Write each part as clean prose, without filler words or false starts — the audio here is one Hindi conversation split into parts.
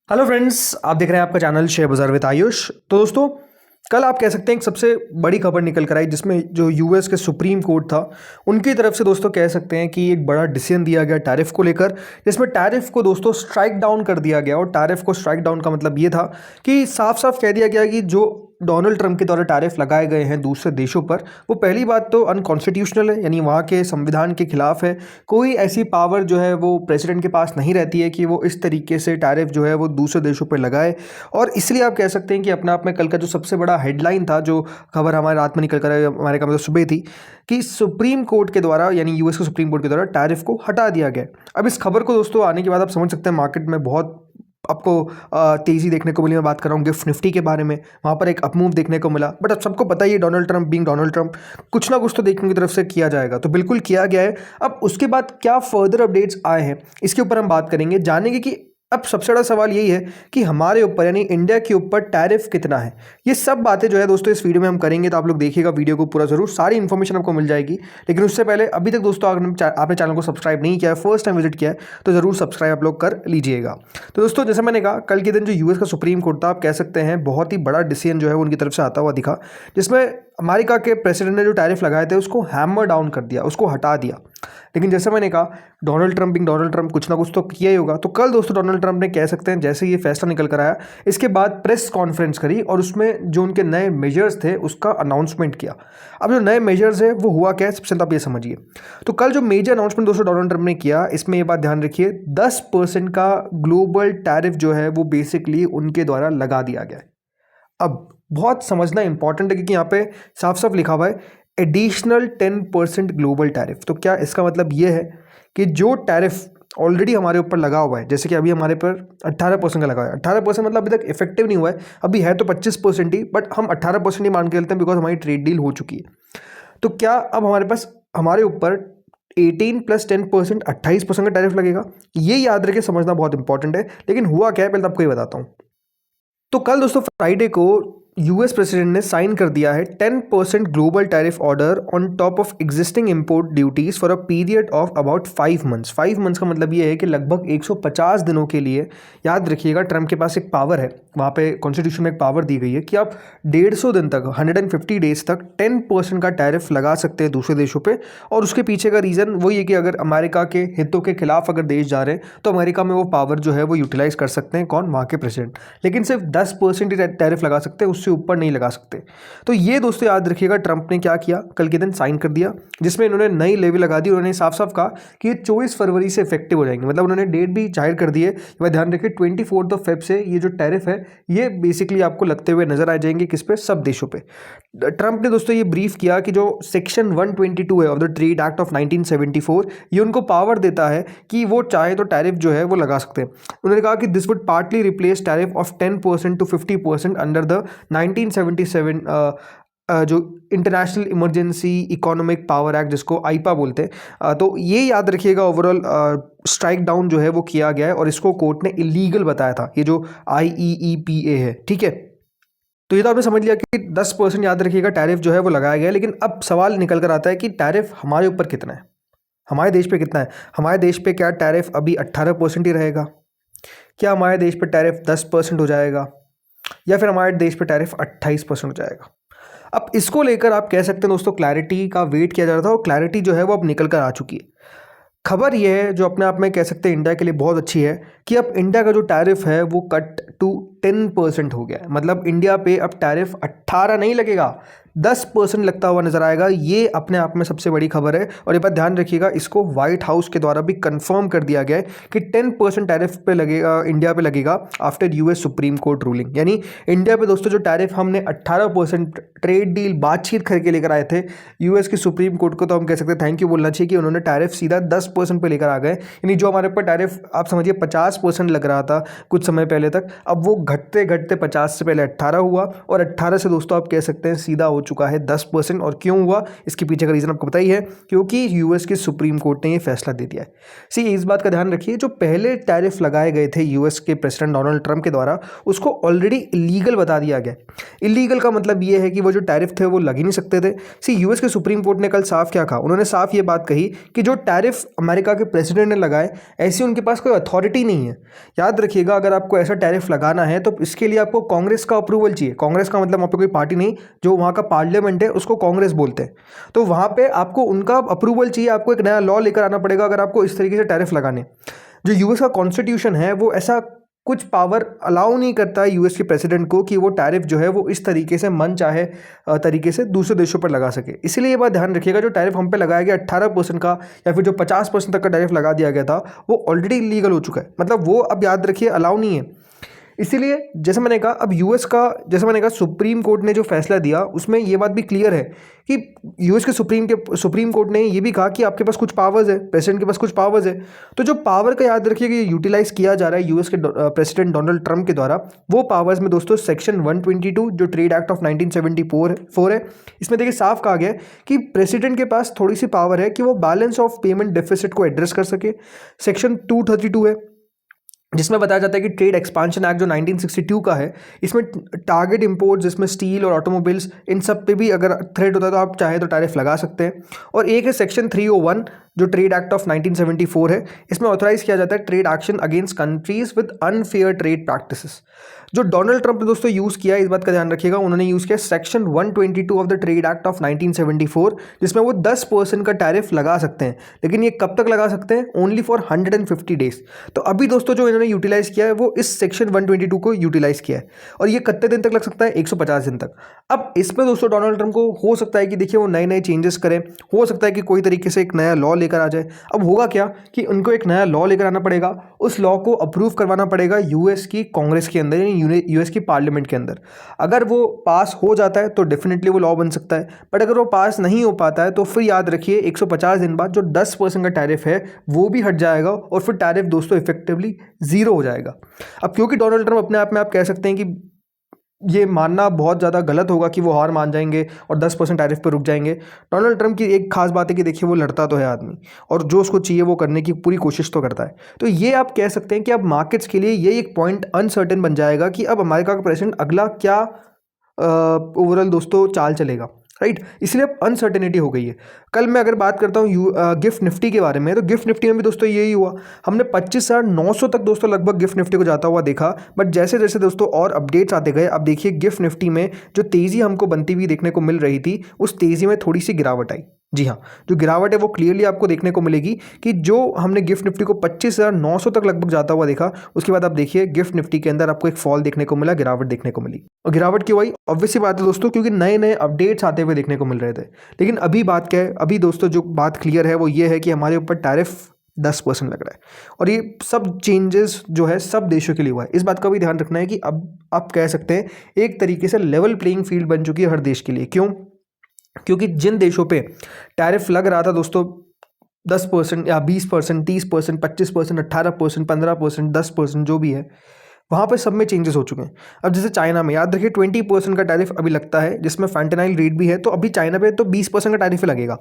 हेलो फ्रेंड्स, आप देख रहे हैं आपका चैनल शेयर बाजार विद आयुष। तो दोस्तों, कल आप कह सकते हैं एक सबसे बड़ी खबर निकल कर आई जिसमें जो यूएस के सुप्रीम कोर्ट था उनकी तरफ से दोस्तों कह सकते हैं कि एक बड़ा डिसीजन दिया गया टैरिफ को लेकर, जिसमें टैरिफ को दोस्तों स्ट्राइक डाउन कर दिया गया। और टैरिफ को स्ट्राइक डाउन का मतलब ये था कि साफ साफ कह दिया गया कि जो डोनाल्ड ट्रंप के द्वारा टैरिफ लगाए गए हैं दूसरे देशों पर, वो पहली बात तो अनकॉन्स्टिट्यूशनल है, यानी वहाँ के संविधान के खिलाफ है। कोई ऐसी पावर जो है वो प्रेसिडेंट के पास नहीं रहती है कि वो इस तरीके से टैरिफ जो है वो दूसरे देशों पर लगाए। और इसलिए आप कह सकते हैं कि अपने आप में कल का जो सबसे बड़ा हेडलाइन था, जो खबर हमारे रात में निकल कर हमारे का मतलब सुबह थी, कि सुप्रीम कोर्ट के द्वारा यानी यूएस के सुप्रीम कोर्ट के द्वारा टैरिफ को हटा दिया गया। अब इस खबर को दोस्तों आने के बाद आप समझ सकते हैं मार्केट में बहुत आपको तेज़ी देखने को मिली। मैं बात कर रहा हूँ गिफ्ट निफ्टी के बारे में, वहाँ पर एक अपमूव देखने को मिला। बट अब सबको पता ही है Donald Trump being Donald Trump, कुछ ना कुछ तो देखने की तरफ से किया जाएगा, तो बिल्कुल किया गया है। अब उसके बाद क्या फर्दर अपडेट्स आए हैं इसके ऊपर हम बात करेंगे, जानेंगे कि अब सबसे बड़ा सवाल यही है कि हमारे ऊपर यानी इंडिया के ऊपर टैरिफ कितना है। ये सब बातें जो है दोस्तों इस वीडियो में हम करेंगे, तो आप लोग देखिएगा वीडियो को पूरा जरूर, सारी इन्फॉर्मेशन आपको मिल जाएगी। लेकिन उससे पहले अभी तक दोस्तों आपने चैनल को सब्सक्राइब नहीं किया है, फर्स्ट टाइम विजिट किया है, तो जरूर सब्सक्राइब आप लोग कर लीजिएगा। तो दोस्तों जैसे मैंने कहा, कल के दिन जो यूएस का सुप्रीम कोर्ट था, आप कह सकते हैं बहुत ही बड़ा डिसीजन जो है उनकी तरफ से आता हुआ दिखा, जिसमें अमेरिका के प्रेसिडेंट ने जो टैरिफ लगाए थे उसको हैमर डाउन कर दिया, उसको हटा दिया। लेकिन जैसे मैंने कहा, Donald Trump being Donald Trump कुछ ना कुछ तो किया ही होगा। तो कल दोस्तों डोनाल्ड ट्रंप ने कह सकते हैं जैसे ये फैसला निकल कर आया, इसके बाद प्रेस कॉन्फ्रेंस करी और उसमें जो उनके नए मेजर्स थे उसका अनाउंसमेंट किया। अब जो नए मेजर्स है वो हुआ क्या है, सबसे आप ये समझिए। तो कल जो मेजर अनाउंसमेंट दोस्तों डोनाल्ड ट्रंप ने किया, इसमें ये बात ध्यान रखिए, 10% का ग्लोबल टैरिफ जो है वो बेसिकली उनके द्वारा लगा दिया गया है। अब बहुत समझना इंपॉर्टेंट है, क्योंकि यहाँ पे साफ साफ लिखा हुआ है एडिशनल 10% ग्लोबल टैरिफ। तो क्या इसका मतलब ये है कि जो टैरिफ ऑलरेडी हमारे ऊपर लगा हुआ है, जैसे कि अभी हमारे पर 18% का लगा है, 18% मतलब अभी तक इफेक्टिव नहीं हुआ है, अभी है तो 25% ही, बट हम 18% ही मान के चलते हैं बिकॉज हमारी ट्रेड डील हो चुकी है। तो क्या अब हमारे पास हमारे ऊपर 18 + 10% 28% का टैरिफ लगेगा? ये याद रखे, समझना बहुत इंपॉर्टेंट है। लेकिन हुआ क्या है पहले आपको ये बताता हूँ। तो कल दोस्तों फ्राइडे को यूएस प्रेसिडेंट ने साइन कर दिया है 10% global tariff order on top of existing import duties for a period of about 5 months. 5 months का मतलब ये है कि लगभग 150 दिनों के लिए। याद रखिएगा, ट्रंप के पास एक पावर है, वहाँ पे कॉन्स्टिट्यूशन में एक पावर दी गई है कि आप 150 दिन तक 150 डेज तक 10% का टैरिफ लगा सकते हैं दूसरे देशों पे। और उसके पीछे का रीज़न वही है कि अगर अमेरिका के हितों के खिलाफ अगर देश जा रहे हैं तो अमेरिका में वो पावर जो है वो यूटिलाइज कर सकते हैं, कौन? वहाँ के प्रेसिडेंट। लेकिन सिर्फ 10% ही टैरिफ लगा सकते हैं, उससे ऊपर नहीं लगा सकते। तो ये दोस्तों याद रखिएगा, ट्रंप ने क्या किया, कल के दिन साइन कर दिया, जिसमें इन्होंने नई लेवी लगा दी। उन्होंने साफ साफ कहा कि ये 24 फरवरी से इफेक्टिव हो जाएंगे, मतलब उन्होंने डेट भी जाहिर कर दी है। वह ध्यान रखिए 24 फेब से ये जो टैरिफ है ये बेसिकली आपको लगते हुए नजर आ जाएंगे, किस पे? सब देशों पे। ट्रंप ने दोस्तों ये ब्रीफ किया कि जो सेक्शन 122 है of the trade act of 1974, ये उनको पावर देता है कि वो चाहे तो टैरिफ जो है वो लगा सकते हैं। उन्होंने कहा कि this would partly replace tariff of 10% to 50% under the 1977 जो international emergency economic power act, जिसको आईपा बोलते हैं। तो ये याद रखिएगा, ओवरऑल स्ट्राइक डाउन जो है वो किया गया है और इसको कोर्ट ने इलीगल बताया था, ये जो IEEPA है, ठीक है। तो ये तो आपने समझ लिया कि 10% याद रखिएगा टैरिफ जो है वो लगाया गया है। लेकिन अब सवाल निकल कर आता है कि टैरिफ हमारे ऊपर कितना है, हमारे देश पे कितना है? हमारे देश पे क्या टैरिफ अभी 18% ही रहेगा? क्या हमारे देश पे टैरिफ 10% हो जाएगा? या फिर हमारे देश पे टैरिफ 28% हो जाएगा? अब इसको लेकर आप कह सकते हैं दोस्तों क्लैरिटी का वेट किया जा रहा था, और क्लैरिटी जो है वो अब निकल कर आ चुकी है। खबर यह है जो अपने आप में कह सकते हैं इंडिया के लिए बहुत अच्छी है, कि अब इंडिया का जो टैरिफ है वो कट टू 10% हो गया है। मतलब इंडिया पे अब टैरिफ 18 नहीं लगेगा, 10% लगता हुआ नजर आएगा। ये अपने आप में सबसे बड़ी खबर है। और ये बात ध्यान रखिएगा, इसको व्हाइट हाउस के द्वारा भी कंफर्म कर दिया गया है कि 10% टैरिफ पे लगेगा, इंडिया पे लगेगा after US Supreme court ruling. यानी इंडिया पे दोस्तों जो टैरिफ हमने 18% ट्रेड डील बातचीत करके लेकर आए थे यूएस की सुप्रीम कोर्ट को, तो हम कह सकते हैं थैंक यू बोलना चाहिए कि उन्होंने टैरिफ सीधा 10% पे लेकर आ गए। यानी जो हमारे ऊपर टैरिफ आप समझिए 50% लग रहा था कुछ समय पहले तक, अब वो घटते घटते 50 से पहले 18 हुआ, और 18 से दोस्तों आप कह सकते हैं सीधा हो चुका है 10%। और क्यों हुआ, इसके पीछे का रीज़न आपको पता ही है, क्योंकि यूएस के सुप्रीम कोर्ट ने ये फैसला दे दिया है। सी इस बात का ध्यान रखिए, जो पहले टैरिफ लगाए गए थे यूएस के प्रेसिडेंट डोनाल्ड ट्रंप के द्वारा, उसको ऑलरेडी इलीगल बता दिया गया। इलीगल का मतलब ये है कि वो जो टैरिफ थे वो लग ही नहीं सकते थे। सी यूएस के सुप्रीम कोर्ट ने कल साफ क्या कहा, उन्होंने साफ ये बात कही कि जो टैरिफ अमेरिका के प्रेसिडेंट ने लगाए, ऐसी उनके पास कोई अथॉरिटी नहीं है। याद रखिएगा, अगर आपको ऐसा टैरिफ लगाना है तो इसके लिए आपको कांग्रेस का अप्रूवल चाहिए। कांग्रेस का मतलब वहाँ पे कोई पार्टी नहीं, जो वहाँ का पार्लियामेंट है उसको कांग्रेस बोलते हैं। तो वहाँ पे आपको उनका अप्रूवल चाहिए, आपको एक नया लॉ लेकर आना पड़ेगा अगर आपको इस तरीके से टैरिफ लगाने। जो यूएस का कॉन्स्टिट्यूशन है वो ऐसा कुछ पावर अलाउ नहीं करता है यूएस के प्रेसिडेंट को कि वो टैरिफ जो है वो इस तरीके से मन चाहे तरीके से दूसरे देशों पर लगा सके। इसीलिए ये बात ध्यान रखिएगा, जो टैरिफ हम पे लगाया गया 18% का या फिर जो 50% तक का टैरिफ लगा दिया गया था, वो ऑलरेडी इलीगल हो चुका है। मतलब वो अब याद रखिए अलाउ नहीं है। इसीलिए जैसे मैंने कहा, अब यूएस का जैसे मैंने कहा सुप्रीम कोर्ट ने जो फैसला दिया उसमें ये बात भी क्लियर है कि यूएस के सुप्रीम कोर्ट ने ये भी कहा कि आपके पास कुछ पावर्स है, प्रेसिडेंट के पास कुछ पावर्स है। तो जो पावर का याद रखिए कि यूटिलाइज किया जा रहा है यूएस के प्रेसिडेंट डोनाल्ड ट्रंप के द्वारा, वो पावर्स में दोस्तों सेक्शन 122 जो ट्रेड एक्ट ऑफ 1974 है, इसमें देखिए साफ कहा गया है कि प्रेसिडेंट के पास थोड़ी सी पावर है कि वो बैलेंस ऑफ पेमेंट डेफिसिट को एड्रेस कर सके। सेक्शन 232 है जिसमें बताया जाता है कि ट्रेड एक्सपांशन एक्ट जो 1962 का है, इसमें टारगेट इंपोर्ट्स जिसमें स्टील और ऑटोमोबाइल्स इन सब पे भी अगर थ्रेट होता है तो आप चाहे तो टैरिफ लगा सकते हैं। और एक है सेक्शन 301 जो ट्रेड एक्ट ऑफ 1974 है, इसमें ऑथराइज किया जाता है trade action against countries with unfair trade practices. जो डोनाल्ड ट्रंप ने दोस्तों यूज़ किया, इस बात का ध्यान रखिएगा, उन्होंने यूज़ किया section 122 of the trade act of 1974, जिसमें वो 10% का टैरिफ लगा सकते हैं। लेकिन ये कब तक लगा सकते हैं, ओनली फॉर 150 डेज। तो अभी दोस्तों जो इन्होंने यूटिलाइज किया है वो इस सेक्शन 122 को यूटिलाइज किया है, और ये कितने दिन तक लग सकता है, 150 दिन तक। अब इसमें दोस्तों डोनाल्ड ट्रंप को हो सकता है कि देखिए वो नए नए चेंजेस करें, हो सकता है कि कोई तरीके से एक नया लॉ लेकर आ जाए। अब होगा क्या कि उनको एक नया लॉ लेकर आना पड़ेगा, उस लॉ को अप्रूव करवाना पड़ेगा यूएस की कांग्रेस के अंदर, यूएस की पार्लियामेंट के अंदर। अगर वो पास हो जाता है तो डेफिनेटली वो लॉ बन सकता है, बट अगर वो पास नहीं हो पाता है तो फिर याद रखिए 150 दिन बाद जो 10% का टैरिफ है वो भी हट जाएगा, और फिर टैरिफ दोस्तों इफेक्टिवली जीरो हो जाएगा। अब क्योंकि डोनाल्ड ट्रंप अपने आप में आप कह सकते हैं कि ये मानना बहुत ज़्यादा गलत होगा कि वो हार मान जाएंगे और 10% टैरिफ पर रुक जाएंगे। डोनाल्ड ट्रंप की एक खास बात है कि देखिए वो लड़ता तो है आदमी, और जो उसको चाहिए वो करने की पूरी कोशिश तो करता है। तो ये आप कह सकते हैं कि अब मार्केट्स के लिए ये एक पॉइंट अनसर्टेन बन जाएगा कि अब अमेरिका का प्रेसिडेंट अगला क्या ओवरऑल दोस्तों चाल चलेगा, राइट। इसलिए अब अनसर्टेनिटी हो गई है। कल मैं अगर बात करता हूँ गिफ्ट निफ्टी के बारे में, तो गिफ्ट निफ्टी में भी दोस्तों यही हुआ, हमने 25,900 तक दोस्तों लगभग गिफ्ट निफ्टी को जाता हुआ देखा। बट जैसे जैसे दोस्तों और अपडेट्स आते गए, अब देखिए गिफ्ट निफ्टी में जो तेज़ी हमको बनती हुई देखने को मिल रही थी, उस तेज़ी में थोड़ी सी गिरावट आई। जी हाँ, जो गिरावट है वो क्लियरली आपको देखने को मिलेगी कि जो हमने गिफ्ट निफ्टी को 25,900 तक लगभग जाता हुआ देखा, उसके बाद आप देखिए गिफ्ट निफ्टी के अंदर आपको एक फॉल देखने को मिला, गिरावट देखने को मिली। और गिरावट क्यों आई, ऑब्वियसली बात है दोस्तों, क्योंकि नए नए अपडेट्स आते हुए देखने को मिल रहे थे। लेकिन अभी बात क्या है, अभी दोस्तों जो बात क्लियर है वो ये है कि हमारे ऊपर टैरिफ 10% लग रहा है, और ये सब चेंजेस जो है सब देशों के लिए हुआ है। इस बात का भी ध्यान रखना है कि अब आप कह सकते हैं एक तरीके से लेवल प्लेइंग फील्ड बन चुकी है हर देश के लिए। क्यों, क्योंकि जिन देशों पे टैरिफ लग रहा था दोस्तों 10% या 20%, 30%, 25%, 18%, 15%, 10%, जो भी है, वहाँ पे सब में चेंजेस हो चुके हैं। अब जैसे चाइना में याद रखिए 20% का टैरिफ अभी लगता है, जिसमें फैंटेनाइल रेट भी है, तो अभी चाइना पे तो 20% का टैरिफ लगेगा।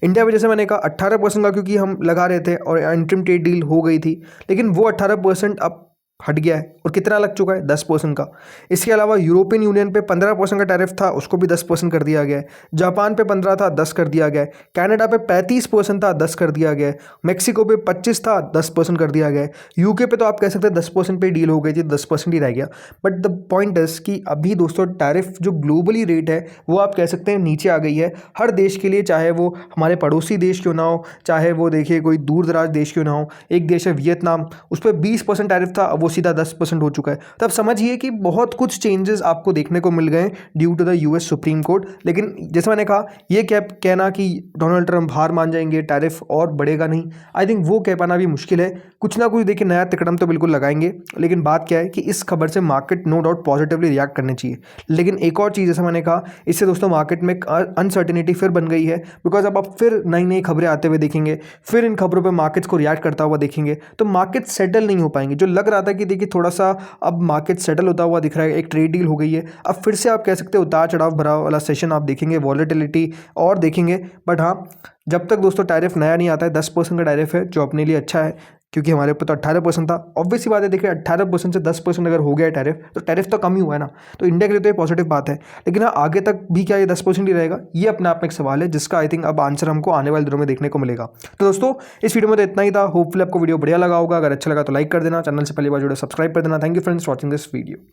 इंडिया में जैसे मैंने कहा 18% का, क्योंकि हम लगा रहे थे और इंटरिम ट्रेड डील हो गई थी, लेकिन वो 18% अब हट गया है, और कितना लग चुका है, 10% का। इसके अलावा यूरोपियन यूनियन पे 15% का टैरिफ था, उसको भी 10% कर दिया गया है। जापान पे 15 था, 10 कर दिया गया है। कनाडा पे 35% था, 10 कर दिया गया है। मेक्सिको पे 25 था, 10% कर दिया गया है। यूके पे तो आप कह सकते हैं 10% पे डील हो गई थी, 10% ही रह गया। बट द पॉइंट इज कि अभी दोस्तों टैरिफ जो ग्लोबली रेट है वो आप कह सकते हैं नीचे आ गई है हर देश के लिए, चाहे वो हमारे पड़ोसी देश क्यों ना हो, चाहे वो देखिए कोई दूर दराज देश क्यों ना हो। एक देश है वियतनाम, उस पर 20% टैरिफ था, वो सीधा 10% हो चुका है। तब समझिए कि बहुत कुछ चेंजेस आपको देखने को मिल गए due to the US Supreme Court. लेकिन जैसे मैंने कहा, ये क्या कहना कि डोनाल्ड ट्रंप हार मान जाएंगे, टैरिफ और बढ़ेगा नहीं, आई थिंक वो कह पाना भी मुश्किल है। कुछ ना कुछ देखिए नया तिकड़म तो बिल्कुल लगाएंगे। लेकिन बात क्या है कि इस खबर से market no doubt positively react करनी चाहिए। लेकिन एक और चीज़ जैसे मैंने कहा, इससे दोस्तों मार्केट में अनसर्टेनिटी फिर बन गई है, बिकॉज अब आप फिर नई नई खबरें आते हुए देखेंगे, फिर इन खबरों पर मार्केट्स को रिएक्ट करता हुआ देखेंगे, तो मार्केट सेटल नहीं हो पाएंगे। जो लग रहा था कि देखिए थोड़ा सा अब मार्केट सेटल होता हुआ दिख रहा है, एक ट्रेड डील हो गई है, अब फिर से आप कह सकते हो उतार चढ़ाव भरा वाला सेशन आप देखेंगे, वॉलेटिलिटी और देखेंगे। बट हाँ, जब तक दोस्तों टैरिफ नया नहीं आता है, 10% का टैरिफ है जो अपने लिए अच्छा है, क्योंकि हमारे ऊपर तो 18% था। ऑब्वियस सी बात है, देखिए 18% से 10% अगर हो गया है टैरिफ, तो टैरिफ तो कम ही हुआ है ना, तो इंडिया के लिए तो ये पॉजिटिव बात है। लेकिन हाँ, आगे तक भी क्या ये 10% ही रहेगा, ये अपने आप में एक सवाल है, जिसका आई थिंक अब आंसर हमको आने वाले दिनों में देखने को मिलेगा। तो दोस्तों इस वीडियो में तो इतना ही था। होपफुली आपको वीडियो बढ़िया लगा होगा। अगर अच्छा लगा तो लाइक कर देना, चैनल से पहली बार जुड़े सब्सक्राइब कर देना। Thank you friends watching this video.